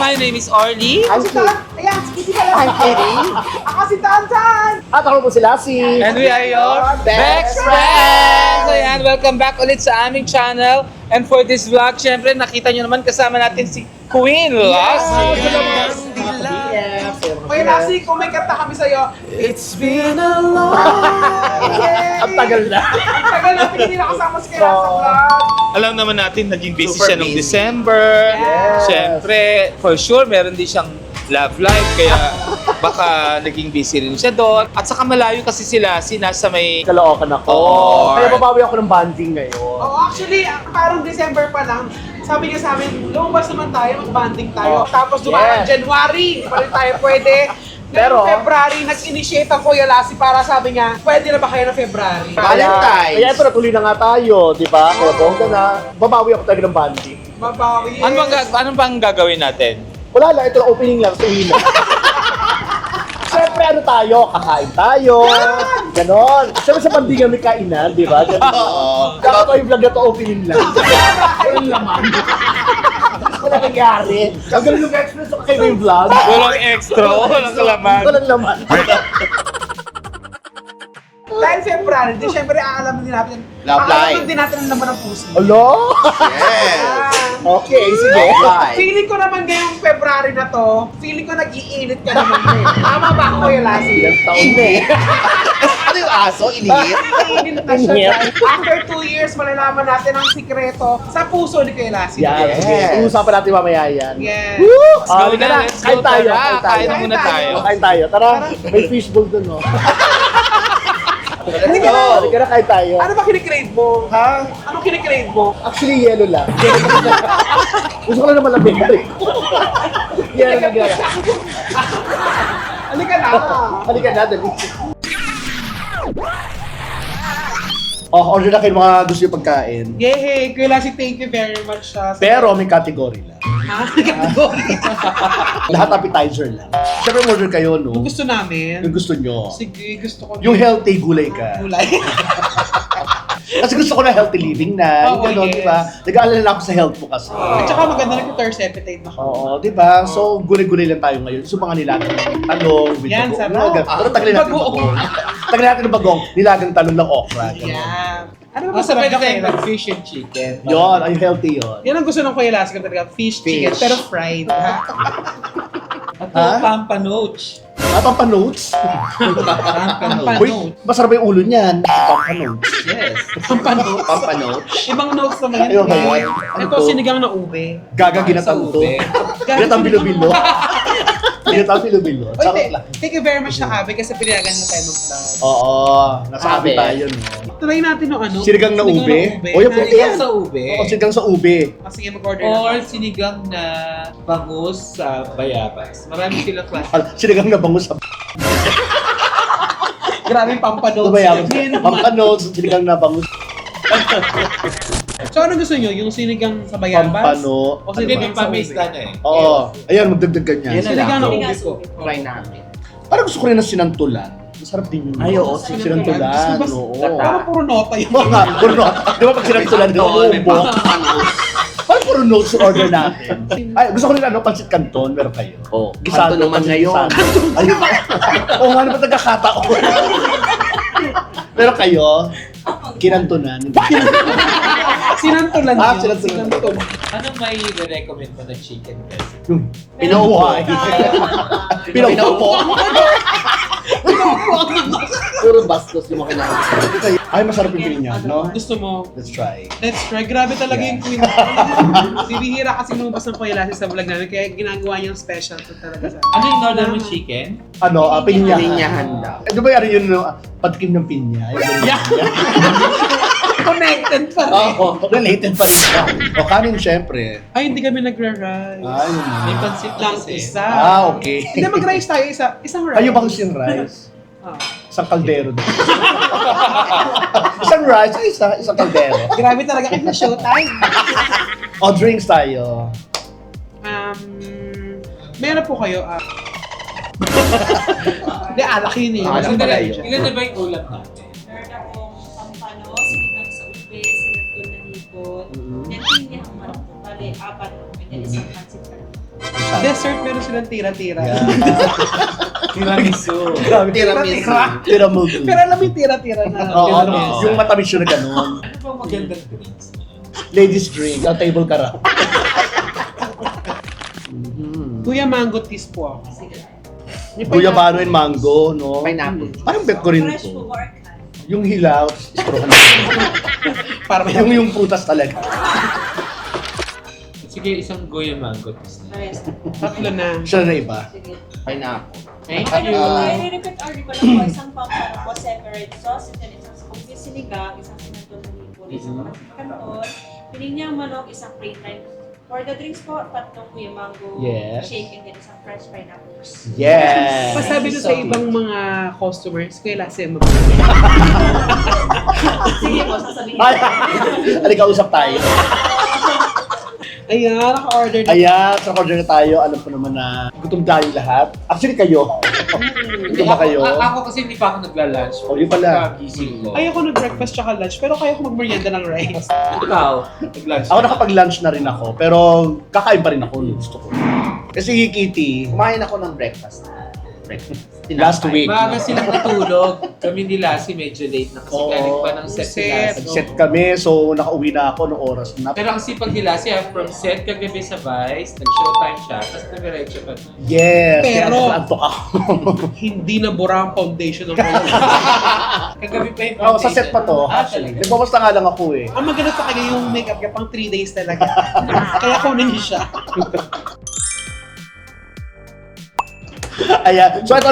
my name is Orly. Ako si Tan. Ayan, sige ka lang. I'm kidding. Ako si Tan. At ako po si Lassie. And we are your Bex Friends! Ayan, welcome back ulit sa aming channel. And for this vlog, syempre nakita nyo naman kasama natin si Queen Lassie. Kuya Lassie, kung may kanta kami sa'yo, It's been a long... Ang tagal na. tagal natin hindi nakasama si Kuya Lassie sa vlog. Alam naman natin, naging busy Super siya nung busy. December. Yes. Syempre, for sure, meron din siyang love life. Kaya baka naging busy rin siya doon. At saka malayo kasi sila, nasa may... Kalookan ako. Oh. Kaya babawi ako ng banding ngayon. Oh, actually, parang December pa lang, sabi niya sa amin, lumabas naman tayo, mag-banding tayo. Tapos dumaan Yes. January, pa rin tayo pwede. Pero- Pero February, nag-initiate ang Kuya Lassie para sabi niya, pwede na ba kayo ng February? Valentine's. Kaya ito, natuloy na nga tayo, di ba? Kaya bongga na. Babawi ako talaga ng banding. Mabawi. Ano bang gagawin natin? Wala lang, ito lang opening lang, tuwi na. Siyempre, ano tayo? Kakain tayo. Ganon. Siyempre sa bandingan may kainan, di ba? Oo. Kaya ito yung vlog na to, opening lang. Walang laman. Wala nangyari. Ang galing yung express ako kayo yung vlog. Walang extra, walang kalaman. Walang laman. Dahil February, di syempre aalaman din natin. Love life. Aalaman din natin ang laman ng puso. Hello? Yes! Ah, Okay, sige. Right. feeling ko naman ngayong February na to, feeling ko nag-iinit ka naman eh. Tama ba ako, Kuya Lassie? Ilang taon na eh. Ano yung aso? Inihit? Nag-iinit na siya. Init. guys. After 2 years, malalaman natin ang sikreto sa puso ni Kuya Lassie. Yan, Yes. sige. Usapan natin mamaya yan. Yes. Woo! Let's go na, let's go. Kain tayo, Tara, kain tayo. kain na muna tayo. Kain tayo. Tara, may fishbowl dun, no? Let's Halika na. go! Halika na, kain tayo. Ano ba kinikrave mo? Ha? Anong kinikrave mo? Actually, yellow lang. Gusto ko lang naman lamig. Yellow na gaya. Halika na. Halika na, dali. Oh, order na kayo mga gusto yung pagkain. Yay! Kuya Lassie, thank you very much. Pero may category lang. Ha? Category. Lahat appetizer lang. Siyempre, order kayo, no? Kung gusto namin. Yung gusto nyo. Sige, gusto ko. Yung healthy gulay ka. Gulay. Kasi gusto ko na healthy living na. Oo, Yung gano'n, yes. di ba? Nag-aalala na ako sa health mo kasi. At saka maganda na yung thirst appetite na. Oo, di ba? So, gulay-gulay lang tayo ngayon. So, mga nilagang talong, with Yan, bagoong. sarap. Pero tagalin natin ng Bagoong. bagong. Tagalin natin ng bagong, nilagang talong ng okra. Ganun. Yan. Ano ba Basta masarap pwede na tayong Kuya Lassie? mag-fish and chicken. Yun, ay healthy yun. Yan ang gusto ng Kuya Lassie ko talaga. Fish, chicken, pero fried. At Ha? pampanoach. Pampanotes? Pampanoach. Uy, masarap yung ulo niyan. Pampanotes. Yes. Pampanotes. Pampanoach. Ibang notes naman yan. Ayun ba yun? Ano Ito, to? sinigang na ube. Gaga Sa ginatang to. ube. Ginatang bilo-bilo. Ginatang bilo-bilo. Oy, Charot lang. thank you very much Nakabe kasi pinayagan na tayo mag-vlog. Oo, nasa Sabi. abi tayo, no? Try natin yung ano. Sinigang na ube? O, yung puti Sinigang yan. sa ube. Oo, sinigang sa ube. Sige, mag-order Or na. sinigang na bangus sa bayabas. Marami silang klase. Sinigang na bangus sa Grabe yung pampanotes. ano ba yan? Yun, Pampanotes, sinigang na bangus. So, ano gusto nyo? Yung sinigang sa bayabas? Pampano. O Hindi, sinigang may sa pamista ube? na eh. Oo. Ayan, magdagdag ganyan. Yan na lang. Sinigang na ube ko. Try namin. Parang gusto ko rin ng sinantulan. Masarap din yun. Ay, oo, Sinantulan. Gusto Oo. ba- Parang puro nota yun. Oo nga, puro notes. Di ba pag sinantulan, di ba umbo? Parang puro notes yung order natin. Ay, gusto ko rin ano, pancit canton, meron kayo. Oh, kanto naman pancit ngayon. gisado. Ay, oo nga naman nagkakataon. Meron kayo, kinantunan. Sinantulan Ah, yun. sinantulan. Anong may recommend mo na chicken breast? Yung pinuhay. Pinupo. Puro bastos yung mga kinain. Ay, masarap yung pinya, no? Gusto mo? Let's try. Let's try. Grabe talaga yung queen. Bibihira kasi lumabas ng Kuya Lassie sa vlog namin kaya ginagawa niyang special to talaga sa Ano yung order mo chicken? Ano, pinya. Pinyahan daw. Eh, di ba yan yun, no? Patikim ng pinya. Connected pa rin. Oo, related pa rin siya. O, kanin syempre. Ay, hindi kami nagra-rice. Ay, yun na. May pansit Lang kasi. isa. Ah, okay. Hindi mag-rice tayo isang rice. Ayaw ba gusto yung rice? Ah. Isang kaldero doon. Isang rice, isang kaldero. Grabe talaga kahit na showtime. O, drinks tayo. Meron po kayo, hindi, alak yun eh. Alak pala yun. Ilan na ba yung ulam natin? Meron akong pampano, sinigang sa ube, sinantol na hipon, then pinya ang manok. Bale, apat. May isang pansit ka. Dessert, meron silang tira-tira. Tiramisu. Tiramisu. Tiramisu. Pero alam mo yung tira-tira na. Oo, Tiramisu. yung matamis yun na ganun. Ano bang magandang drinks? Ladies drink, ang table ka raw. Kuya, mango teas po ako. Yung Guyabano and mango, no? Pineapple. Parang bet ko rin Fresh to. po or can? Yung hilaw, istrohan. Para may yung prutas talaga. Sige, isang goya mango twist na. Yes. tatlo na. Siya na iba. Sige. Pineapple. Thank Ano you. po, i-repeat order ko lang po. Isang pampano po, separate sauce. And then isang scoopy sinigang, isang sinantol na lipo, isang kanton. Piling niyang manok, isang plain rice. For the drinks po, tatlong kuya mango Yes. shake and then isang fresh pineapples. Yes! Pasabi ko sa ibang mga customers, kaya lasa yung Sige po, sasabihin Ay, ko. halika usap tayo. Ayan, naka-order na. Ayan, sa order na tayo. Alam ko naman na gutom tayo lahat. Actually, kayo. Gutom ba kayo? Ako kasi hindi pa ako nagla-lunch. Oh, yun pala. Gising ko. Ay, ako nag-breakfast tsaka lunch, pero kaya ko mag-merienda ng rice. Ikaw, nag-lunch. Ako nakapag-lunch na rin ako, pero kakain pa rin ako. Gusto ko. Kasi Kitty, Kumain ako ng breakfast. last week. Maaga silang natulog. Kami ni Lassie medyo late na kasi Oo. galing pa ng set ni Lassie. Nag-set kami, so nakauwi na ako noong oras na. Pero ang sipag ni Lassie, from set kagabi sa Vice, nag-showtime siya, tapos nag-diretso pa. Yes, Pero- kaya antok ako. Hindi na bura ang foundation ng kanya. Kagabi pa yung Oh, sa set pa to. Ah, talaga. Nagpapasta nga lang ako eh. Ang maganda sa kanya yung makeup niya pang 3 days talaga. Kaya kunin niyo siya. Ayan. So ito,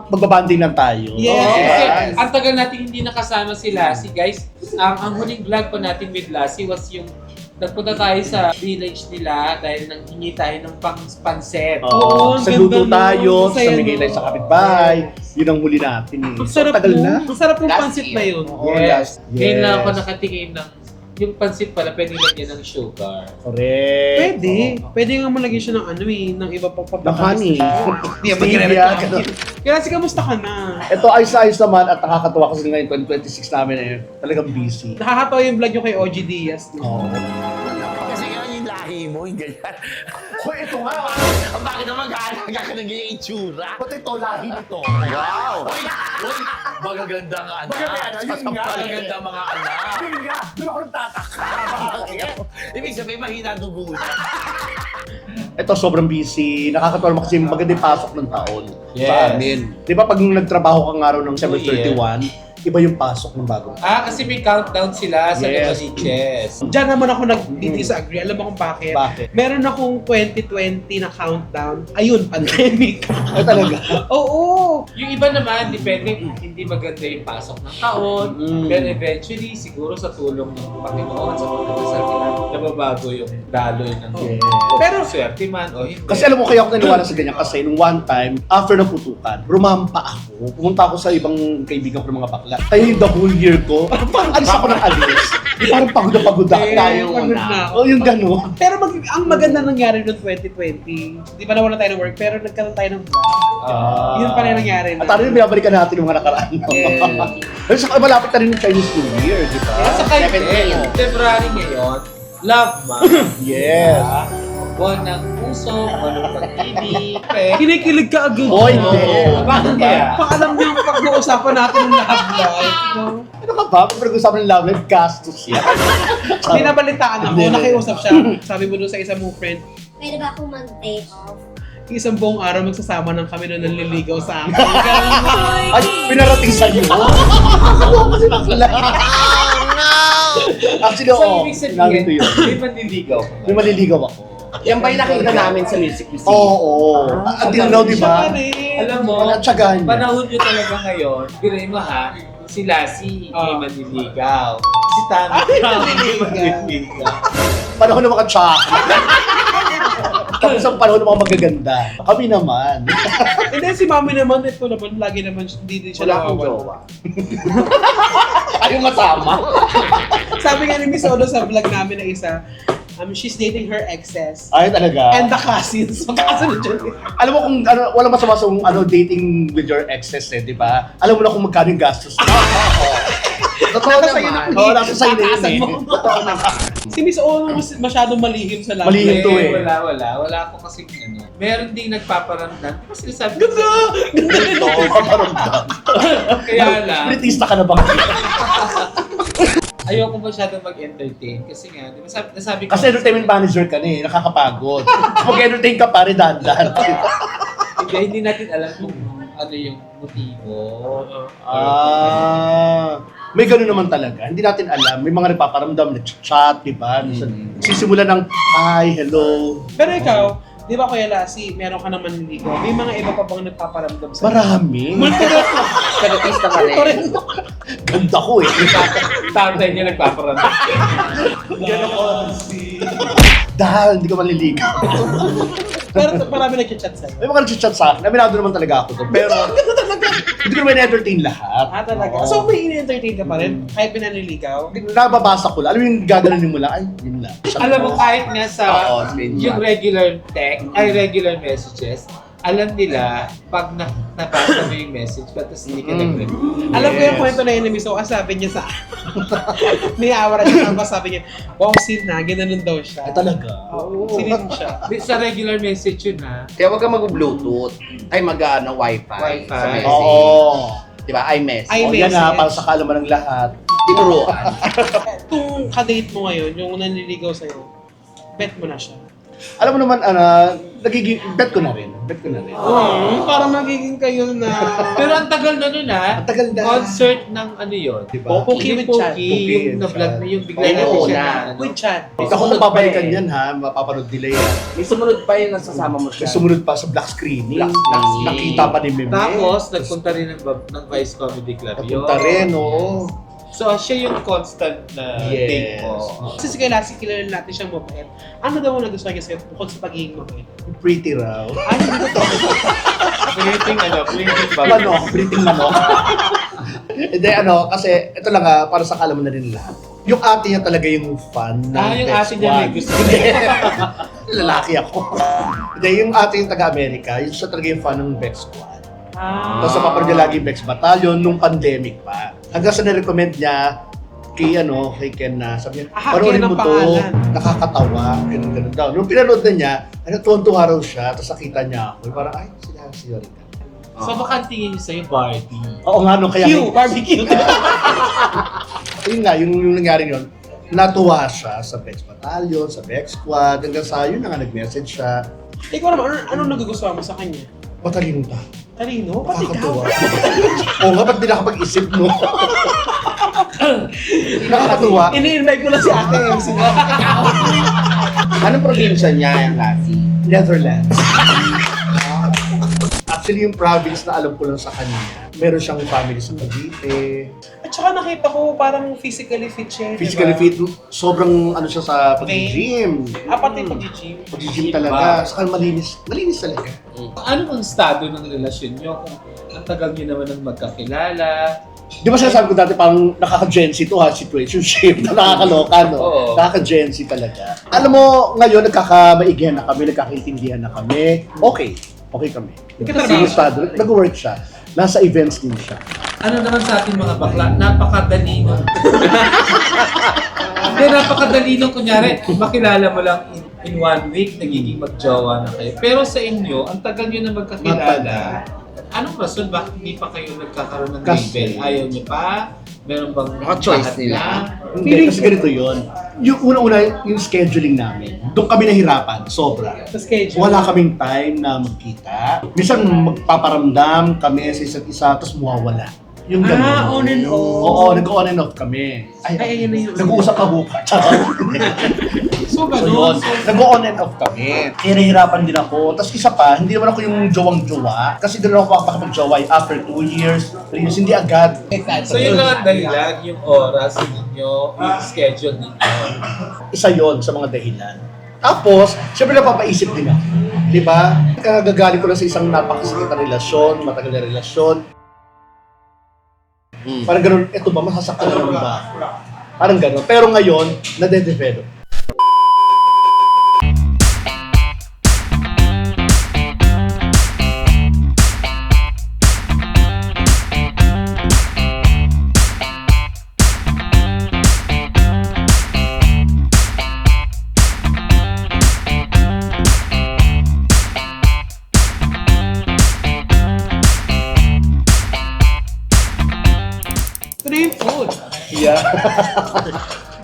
magbabanding lang tayo. Yes. Kasi Yes. ang tagal natin hindi nakasama si Lassie, guys. Ang huling vlog pa natin with Lassie was yung nagpunta tayo sa village nila dahil nanghingi tayo ng panset. Oo, ang Sa luto ganda tayo, nun. sa Masaya bigay nun. tayo sa kapitbahay. Yun ang huli natin eh. Ang So, sarap tagal po. na. Ang sarap ng Last pansit year. na yun. Oo, Yes. last- Ngayon lang yes. ako nakatingin ng yung pansit pala, pwede lagyan ng sugar. Correct. Pwede. Oo. Pwede nga malagyan siya ng ano eh, ng iba pang Ng honey. Hindi ako Stevia, magre-reklamo. ganun. Kaya kasi kamusta ka na? Ito ayos-ayos naman at nakakatawa kasi ngayon 2026 namin eh. Talagang busy. Nakakatawa yung vlog nyo kay OG Diaz. No? Oo. Kasi nga yung lahi mo, yung ganyan. Hoy, ito nga. Ang bakit naman mag-aalaga ka ng ganyan itsura? Pati ito, lahi nito. Wow! Uy! Magaganda nga anak. Magaganda, yun nga. Magaganda mga anak. Yun nga, doon ako nagtataka. Ibig sabihin, mahina ang dugo na. Ito sobrang busy. Nakakatawa naman kasi maganda yung pasok ng taon Yes. sa amin. Di ba pag nagtrabaho kang araw ng December New Year. 31, iba yung pasok ng bagong Kasi may countdown sila sa Yes. Novaliches. Diyan naman ako nag-disagree. Alam mo kung bakit? Bakit? Meron akong 2020 na countdown. Ayun, pandemic. Ay talaga. Oo! Yung iba naman, depende, hindi maganda yung pasok ng taon. Mm. Pero eventually, siguro sa tulong ng Panginoon, sa pagkakasal nila, nababago yung daloy ng Yes. Pero- swerte man o hindi. Kasi alam mo kaya ako naniwala sa ganyan kasi nung one time, after ng putukan, rumampa ako. Pumunta ako sa ibang kaibigan ko ng mga bakla. Kaya yung the whole year ko, parang alis ako ng alis. Di parang pagod na pagod ako. Tayo na. O yung gano'n. Pero ang maganda nangyari noong 2020, di ba nawala tayo ng work, pero nagkaroon tayo ng vlog. Yun pala yung nangyari. At ano yung binabalikan natin yung mga nakaraan. Yeah. Pero saka malapit na rin yung Chinese New Year, di ba? Sa kayo 17. February ngayon, Love Month. Yes. Buwan ng puso, buwan ng pag-ibig. Kinikilig ka agad. Oh, hindi. Bakit kaya? Alam niyo yung pag-uusapan natin ng love life. No? Ano ka ba? Pag pag-usapan ng love life, gastos yan. Binabalitaan ako, Hindi. nakiusap siya. Sabi mo doon sa isang mong friend, Pwede ba akong mag-take off? isang buong araw magsasama ng kami na nanliligaw sa akin. Ganun. Ay, pinarating sa'yo. Nakakatawa kasi bakla. Actually, So, oo. ibig Sinabi ko sabihin, yun. may manliligaw ka. May maliligaw ako. Yan ba yung nakita namin sa music museum? Oo. Until now, di ba? Siya rin. Alam mo, Wala tsagaan niya. panahon nyo talaga ngayon, biray mo ha, si Lassie, may manliligaw. Si Tammy, Ay, may manliligaw. manliligaw. Panahon ng mga chocolate. Tapos ang panahon ng mga magaganda. Kami naman. And then si mami naman, ito naman, lagi naman, hindi din siya Wala akong nakawala. jowa. Ayaw masama. Sabi nga ni Miss Odo sa vlog namin na isa, she's dating her exes. Ay, talaga. And the cousins. Magkasunod dyan. Alam mo kung ano, wala masama sa dating with your exes eh, di ba? Alam mo na kung magkano yung gastos. Totoo Nasa sa'yo naman. na- Oo, nasa sa'yo na yun Tataasan eh. mo. Totoo naman. Si Miss O masyadong malihim sa love Malihim life. to eh. Wala ako kasi ano. Meron ding nagpaparamdam. Di ba sinasabi ko Ito, kaparamdam. Kaya lang, Spiritista ka na ba? ayoko masyadong mag-entertain. Kasi nga, di ba nasabi ko... Kasi entertainment manager ka na eh, nakakapagod. Mag-entertain ka pare, dahan-dahan. hindi natin alam kung ano yung motibo. May gano'n naman talaga. Hindi natin alam. May mga nagpaparamdam, nag-chat, di ba? Sisimula ng, hi, hello. Pero ikaw, di ba Kuya Lassie, meron ka naman niligaw. May mga iba pa bang nagpaparamdam sa'yo? Marami. Spiritista ka rin. Ganda ko eh. Tatay niya nagpaparamdam. Dahil hindi ka maliligaw. Pero marami nag-chat sa'yo. May mga nag-chat sa akin. Aminado naman talaga ako doon. Pero, hindi ko naman entertain lahat. Talaga. Oo. So may in-entertain ka pa rin? Kahit pinaniligaw? Nababasa ko lang. Alam mo yung gaganunin mo lang, ay, yun lang. Alam mo, kahit nga sa Oo, screenshot. yung regular messages, alam nila pag nabasa mo yung message, tapos hindi ka nag-reply. Alam ko yung kwento na yun ni Miss O, sabi niya sa niawara niya tapos sabi niya, wow, sin na, ginanon daw siya. Ay, talaga. Oo, sinin siya. Sa regular message yun ha. Kaya huwag ka mag-Bluetooth. Ay, Wi-Fi. Sa message. Oo. Diba? iMessage. Ay, O, yan na, message. para sa kaalaman ng lahat. Tinuruan. Kung kadate mo ngayon, yung nanliligaw sa'yo, bet mo na siya. Alam mo naman, nagiging, bet ko na rin. Parang magiging kayo na... Pero ang tagal na nun ha. Ang tagal na. Concert ng ano yun. Diba? Poki Yung with chat. Poki, Poki yung with na-vlog chat. na yung bigla Oo, natin siya na. na ano. With chat. Ikaw kung mapapalitan yan ha, mapapanood nila yan. May sumunod pa yun, nasasama mo siya. Sumunod pa sa black screening. Black screening. Nakita pa ni Meme. Tapos, nagpunta rin ng Vice Comedy Club yun. Nagpunta rin, oo. So, siya yung constant na Yes. date mo. Kasi si Kuya Lassie, kilala natin siyang mabait. Ano daw ang nagustuhan niya sa'yo bukod sa pagiging mabait? Pretty raw. Ano dito to? Printing Pretty manok. Hindi, kasi ito lang para sa kaalaman na rin lahat. Yung ate niya talaga yung fan ng Yung Bex ate niya may Squad. gusto. Lalaki ako. Hindi, yung ate yung taga-Amerika, yun siya talaga yung fan ng Bex Squad. Tapos napapanood niya lagi yung Bex Battalion nung pandemic pa. Hanggang sa na-recommend niya kay Ken na sabi niya, Ken ang mo to, pangalan." nakakatawa, ganun daw. Nung pinanood na niya, tuwan-tuwa raw siya, tapos nakita niya ako, parang, ay, si Yorika. So, baka ang tingin niyo sa'yo, Barbie. Oo nga, no, kaya... Q, barbecue. Yun nga, yung nangyari yun, natuwa siya sa Bex Battalion, sa Bex Squad, hanggang sa yun na nga nag-message siya, Ikaw naman, anong nagugustuhan mo sa kanya? matalino ta. Talino? Pati ikaw. Nakakatuwa. Oo nga, ba't di nakapag-isip mo? Nakakatuwa. Ini-invite ko lang si Ate MC. Anong probinsya niya yung Lassie? Netherlands. Actually, yung province na alam ko lang sa kanya, meron siyang family sa Cavite. At saka nakita ko parang physically fit siya. Physically fit, sobrang ano siya sa pag-gym. Pati pag-gym. Pag-gym talaga. Saka malinis. Malinis talaga. Ano ang estado ng relasyon niyo? Kung ang tagal niyo naman ng magkakilala. Di ba sinasabi ko dati parang nakaka-Gen Z to ha, situationship na nakakaloka, no? Oo. Nakaka-Gen Z talaga. Alam mo, ngayon nagkakamaigihan na kami, nagkakaintindihan na kami. Okay kami. Kasi- Kasi nag-work siya. Nasa events din siya. Ano naman sa ating mga bakla, napakadali nung... Hindi, napakadali nung kunyari, makilala mo lang in 1 week, nagiging magjowa na kayo. Pero sa inyo, ang tagal nyo na magkakilala, anong rason bakit hindi pa kayo nagkakaroon ng label? Ayaw nyo pa? Meron bang Naka-choice lahat nila. Hindi, kasi ganito yun. Yung una-una, yung scheduling namin. Doon kami nahirapan, sobra. Sa schedule. Wala kaming time na magkita. Minsan magpaparamdam kami sa isa't isa, tapos mawawala. Yung ganun. On and off. Oo, nag-on and off kami. Ay, yun na yun. Nag-uusap ka buka. So, So gano'n. yun, nag-on and off kami. Kaya nahihirapan din ako. Tapos isa pa, hindi naman ako yung jowang-jowa. Kasi din ako makapag-jowa after 2 years, 3 years, hindi agad. So yun lang ang dahilan, yung oras ninyo, yung schedule ninyo. Isa yon sa mga dahilan. Tapos, syempre napapaisip din ako. Di ba? Kagagaling ko na sa isang napakasakit na relasyon, matagal na relasyon. Parang ganun, eto ba, masasaktan na naman ba? Parang ganun. Pero ngayon, nade-develop.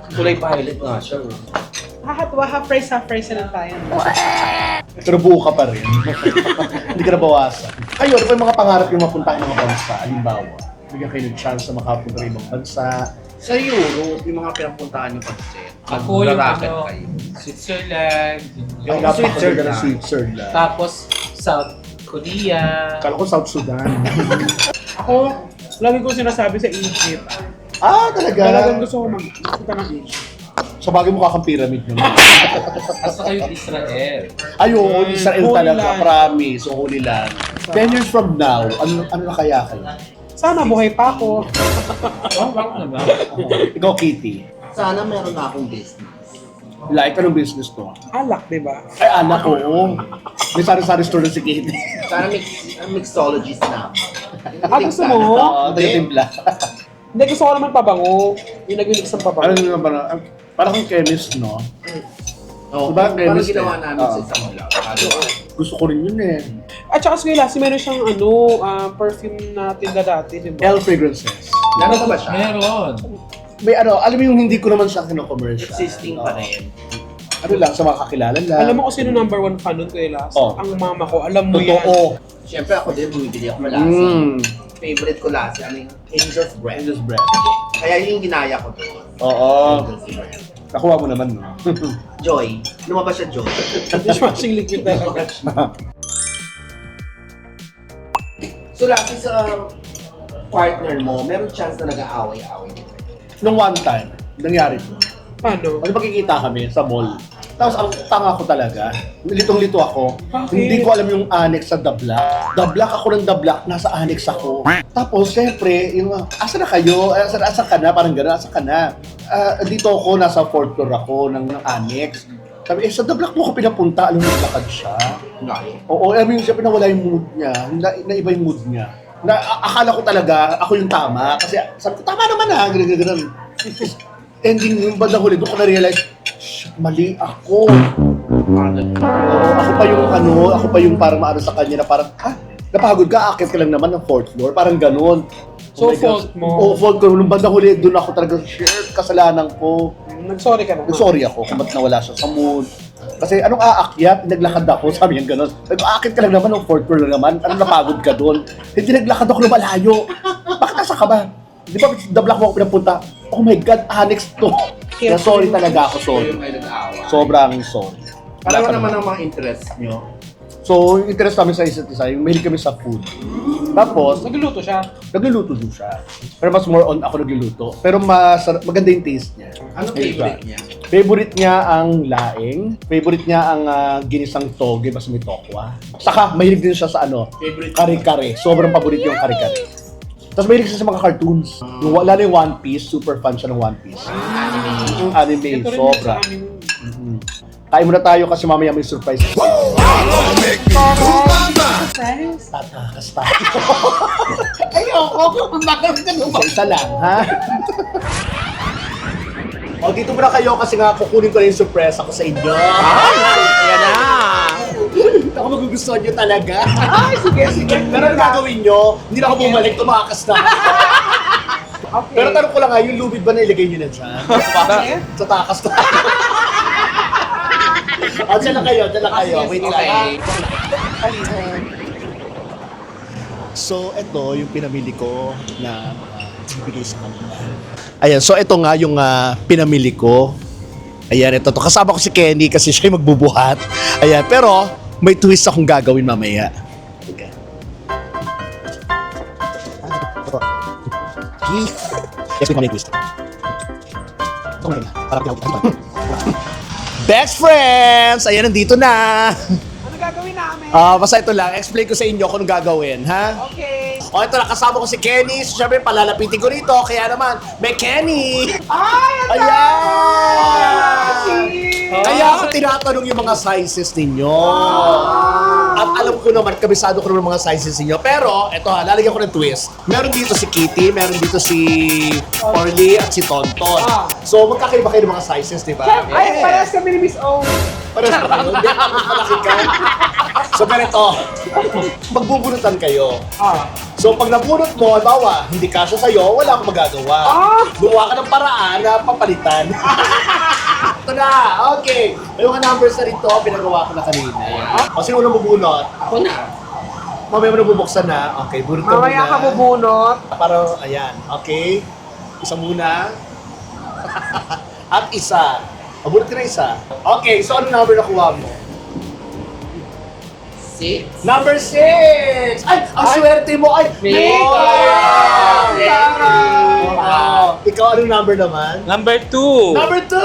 Kulay violet nga siya. Hahatuwa, half price na lang tayo. Pero buo ka pa rin. Hindi ka nabawasan. Kayo, ano pa yung mga pangarap yung mapuntahan ng mga bansa? Halimbawa, bigyan kayo ng chance na makapunta ng ibang bansa. Sa Europe, yung mga pinapuntahan yung pag-set. Ako yung Racket ano, kayo. Switzerland, Ay, napakaganda ng Switzerland. tapos South Korea. Kala ko South Sudan. Ako, lagi ko sinasabi sa Egypt. Talaga? Talagang gusto ko magpunta ng Egypt. Sa bagay mukha kang pyramid naman. At saka yung Israel. Ayun, Israel Holy talaga, Land. promise, so Holy Land. 10 years from now, ano na kaya kayo? Sana buhay pa ako. Oh, bakit naman? Ikaw, Kitty. Sana meron na akong business. Like, anong business to? Alak, di ba? Ay, anak ko. May sari-sari store na si Kitty. Sana mixologist na. Gusto mo? Oo, taga-timpla. Hindi, gusto ko naman pabango. Yung nag-mix ng Ano pabango. naman ba na? Parang kang chemist, no? Oo, Diba, parang chemist ginawa eh? namin sa isang vlog. Gusto ko rin yun eh. At saka si Lassie, meron siyang perfume na tinda dati, di ba? L Fragrances. Meron ba siya? Meron. May alam mo yung hindi ko naman siya kino-commercial. Existing pa rin. Ano lang, sa mga kakilala lang. Alam mo kung sino number 1 fan nun kay Lassie? Oh. Ang mama ko, alam mo yan. Totoo. Siyempre ako din, bumibili ako malasa. Favorite ko lasa, ano yung Angel's Breath. Angel's Breath. Kaya yun yung ginaya ko doon. Oo. Angel's Breath. Nakuha mo naman, no? Joy. Lumabas siya Joy. Dishwashing liquid talaga. So lagi sa partner mo, meron chance na nag-aaway-aaway din kayo. Nung one time, nangyari to. Paano? Kasi makikita kami sa mall. Tapos ang tanga ko talaga, litong-lito ako. Bakit? Hindi ko alam yung annex sa The Black. The Black ako ng The Black, nasa annex ako. Tapos, syempre, yung, asa na kayo? Asa ka na? Parang gano'n, asa ka na? Dito ako, nasa 4th floor ako ng annex. Sabi, sa The Black mo ako pinapunta, alam mo, naglakad siya. Oo, alam mo yung siyempre nawala yung mood niya, naiba yung mood niya. Akala ko talaga, ako yung tama. Kasi sabi ko, tama naman ha, gano'n. Ending yung bandang huli, doon ko na-realize, shit, mali ako. Ako pa yung parang maano sa kanya na parang, napagod ka, akit ka lang naman ng 4th floor, parang ganun. So, my God. fault mo? Oo, fault ko. Nung bandang huli, doon ako talaga, shit, kasalanan ko. Nag-sorry ka naman. Sorry ako kung ba't nawala siya sa mood. Kasi anong aakyat? Naglakad ako, sabi niya gano'n. Aakit ka lang naman ng 4th floor lang naman. Anong napagod ka doon? Hindi naglakad ako na malayo. Bakit nasa ka ba? Di ba The Black mo ako pinapunta? Oh my God, annex to. Kaya sorry talaga ako, sorry. Yung may nag-aaway. Sobrang sorry. Alam mo naman ang mga interest nyo. So, yung interest namin sa isa't isa, yung mahilig kami sa food. Tapos, Nagluluto siya. nagluluto din siya. Pero mas more on ako nagluluto. Pero maganda yung taste niya. Ano favorite niya? Favorite niya ang laing. Favorite niya ang ginisang toge, basta may tokwa. Saka, mahilig din siya sa Favorite. kare-kare. Sobrang paborito yung kare-kare. Tapos mahilig siya sa mga cartoons. Yung, lalo yung One Piece, super fan siya ng One Piece. Yung anime, Ito rin sobra. sa amin. Kain muna tayo kasi mamaya may surprise. Tatakas tayo. Ayoko, bakit ka naman? Isa lang, ha? O, dito muna kayo kasi nga kukunin ko na yung surprise ako sa inyo. Ayan na! Ako magugustuhan nyo talaga. Ay, sige, sige. Pero ang gagawin nyo, hindi na ako bumalik, tumakas na. Okay. Pero tanong ko lang nga, yung lubid ba na ilagay nyo na dyan? Bakit? Sa takas na. O, dyan na kayo, dyan na kayo. Wait lang. So, ito yung pinamili ko na bibigay sa kanila. Ayan, so ito nga yung pinamili ko. Ayan, ito to. Kasama ko si Kenny kasi siya yung magbubuhat. Ayan, pero may twist akong gagawin mamaya. Okay. Yes, may twist. Best friends! Ayan, nandito na! Ano gagawin namin? Basta ito lang, explain ko sa inyo kung anong gagawin, ha? Okay. O, ito lang, kasama ko si Kenny. So, syempre, palalapitin ko rito. Kaya naman, may Kenny! Ay, ang Ayan! Kaya ako tinatanong yung mga sizes ninyo. At alam ko naman, kabisado ko naman yung mga sizes ninyo. Pero, ito ha, lalagyan ko ng twist. Meron dito si Kitty, meron dito si Orly at si Tonton. So, magkakaiba kayo ng mga sizes, di ba? Ay, parehas kami ni Miss O. Parehas ba kayo? Hindi, malaki ka. So, ganito. Magbubunutan kayo. So pag nabunot mo, halimbawa, hindi kasya sa'yo, wala akong magagawa. Gumawa ka ng paraan na papalitan. Ito na, okay. May mga numbers na rito, pinagawa ko na kanina. O sino unang bubunot? Ako na. Mamaya mo na bubuksan na. Okay, bunot ka muna. Mamaya ka bubunot. Para, ayan, okay. Isa muna. At isa. Abunot ka na isa. Okay, so ano number nakuha mo? 6. Number 6! Ay, ang swerte mo! Ay, Wow! Wow! Ikaw, anong number naman? Number 2. Number 2!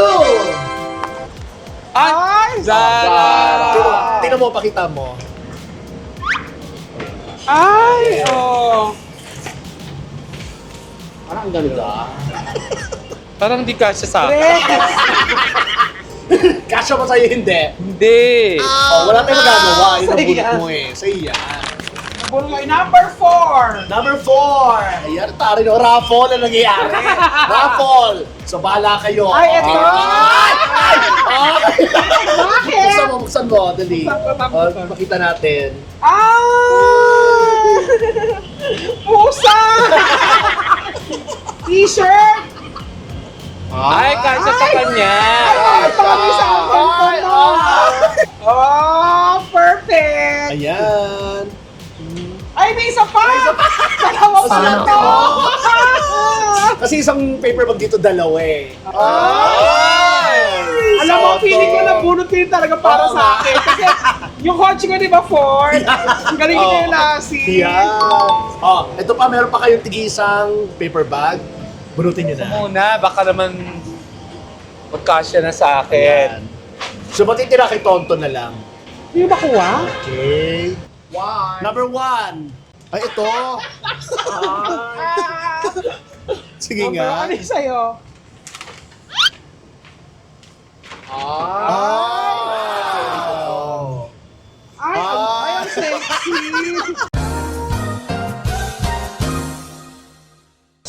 Ay! Zara! Tingnan mo, pakita mo. Ay! Oh! Parang ganda. Parang hindi kasya sa akin. Kasya ba sa'yo hindi? Hindi. Oh, wala tayong magagawa. Yun ang Sa'yo bunot yan. mo eh. Sa'yo yan. Nabunot ko ay number 4. Number 4! Ayan, tari no. Raffle na nangyayari. Raffle! So, bahala kayo. Ay, eto! Ay! Ay! Bakit? Buksan mo. Dali. Oh, makita natin. Ah! Pusa! T-shirt! Ay, kasya sa kanya. Ay, pami sa akin to. Oh, perfect! Ayan. Ay, may isa pa! Dalawa pa na to! Kasi isang paper bag dito, dalawa eh. Alam mo, feeling ko nabunot ko yun talaga para sa akin. Kasi yung kotse ko, di ba, Ford? Ang galing ko yung lasi. Yan. Oh, ito pa, meron pa kayong tig-isang paper bag. Bunutin nyo na. Muna, baka naman magkasya na sa akin. Ayan. So, matitira kay Tonton na lang. Hindi ba kuha? Okay. Number 1. Ay, ito. Sige nga. Ano yung sa'yo? Ah. Ay, ang sexy!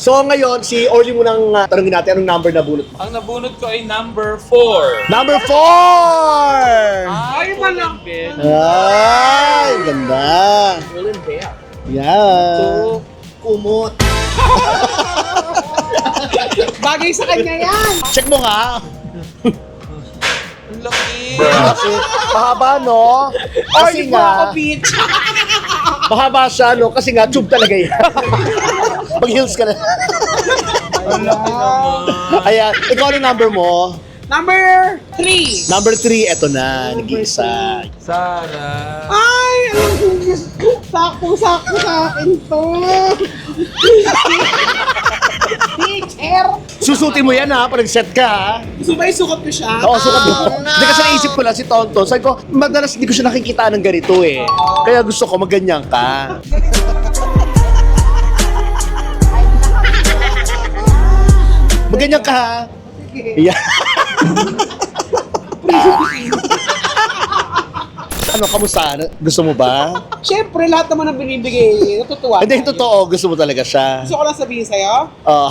So ngayon, si Orly munang tanungin natin anong number na bunot mo. Ang nabunot ko ay number 4. Number 4! Ay, malaki. Ay, ganda. Yan. Kumot. Bagay sa kanya yan. Check mo nga. Ang laki. Kasi mahaba, no? Kasi Ay, di ba ako, nga, bitch? mahaba siya, no? Kasi nga, tube talaga yan. Mag-heels ka na. Ang laki naman. Ayan, ikaw ano number mo? Number 3. Number 3, eto na, nag-iisa. Zara. Ay, sakto-sakto sa akin to. Teacher! Susutin mo yan ha, pag nag-set ka ha. Gusto ba isukat ko siya? Oo, sukat mo. Hindi kasi naisip ko lang si Tonton. Sabi ko, madalas hindi ko siya nakikita ng ganito eh. Kaya gusto ko maganyan ka. Maganyan ka ha. Yeah. Ano, kamusta? Gusto mo ba? Siyempre, lahat naman ang binibigay. Natutuwa. Hindi, totoo. Gusto mo talaga siya. Gusto ko lang sabihin sa'yo. Oo.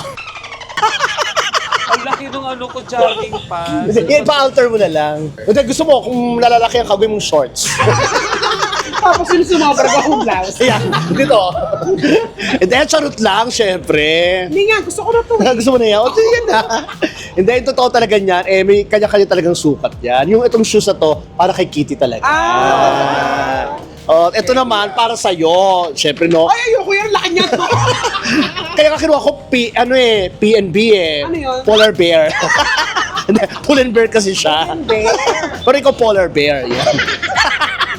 Ang laki nung ano ko, jogging pants. Hindi, pa-alter mo na lang. Hindi, gusto mo, kung nalalaki ang gawin mong shorts. Tapos yung sumobra ko akong blouse. Ayan, dito. Hindi, charot lang, syempre. Hindi nga, gusto ko na to. Gusto mo na yan? O, yan na. Hindi, yung totoo talaga niyan, eh, may kanya-kanya talagang sukat yan. Yung itong shoes na to, para kay Kitty talaga. Oh, ito naman, para sa'yo. Syempre, no? Ay, ayoko yan. Laki niya to. Kaya ka kinuha ko PNB eh. Ano yun? Polar bear. Hindi, pull and bear kasi siya. Pero ikaw polar bear. Yan.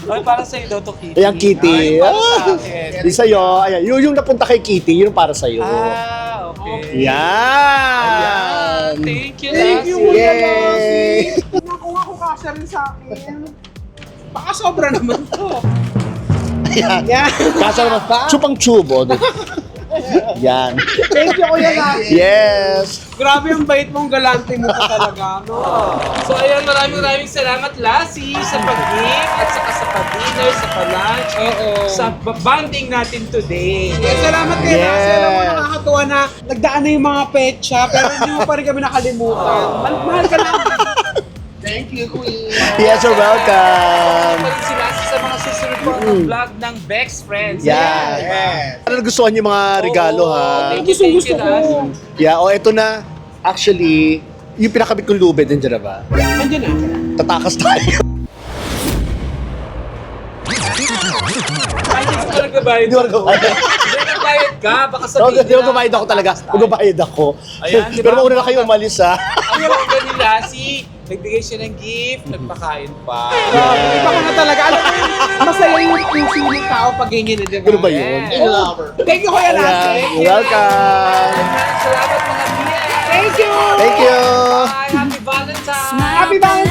Ay, para sa'yo daw to, Kitty. Ayan, Kitty. Ay, para sa akin. Di sa'yo. Ayan, yung napunta kay Kitty, yun para sa'yo. Ah, okay. Yan. Thank you, Thank you, Lassie. Yay! Nakuha ko kasha rin sa akin. Baka sobra naman to. Ayan. Yan. Kaso naman, chupang chubo. Yan. Thank you, Kuya Lassie. Yes. Grabe ang bait mong galante mo pa talaga, no? So ayun, maraming salamat, Lassie, sa pag-gift at saka sa pag-dinner, sa pa-lunch, sa bonding natin today. Yes, salamat kay Yes. Lassie. Alam mo, nakakatuwa na nagdaan na yung mga petsa, pero hindi mo pa rin kami nakalimutan. Mahal ka lang. Thank you, Queen. Yes, you're welcome. Si Lassie sa mga susunod vlog ng Bex Friends. Yan. Yes. Ano nagustuhan niyo mga regalo ha? Thank you, thank you, Nas. Yeah, eto na. Actually, yung pinakabit kong lubid, nandiyan na ba? Andiyan na. Tatakas tayo. Ay, hindi ko nagbabayad. Hindi ko nagbabayad. Hindi nagbayad ka, baka No, sabihin hindi magbabayad ako talaga. Magbabayad ako. Ayan, di ba? Pero mauna na kayo umalis ha. Ang ganda nila, nagbigay siya ng gift, nagpakain pa. Iba ka na talaga. Alam mo, masaya yung puso ng tao pag ganyan na, di ba? Ganun ba yun? Yes. Thank you, Kuya Lassie. Ayan, you're welcome. Salamat mga BS. Thank you! Thank you. Bye, happy Valentine's. Happy Valentine's!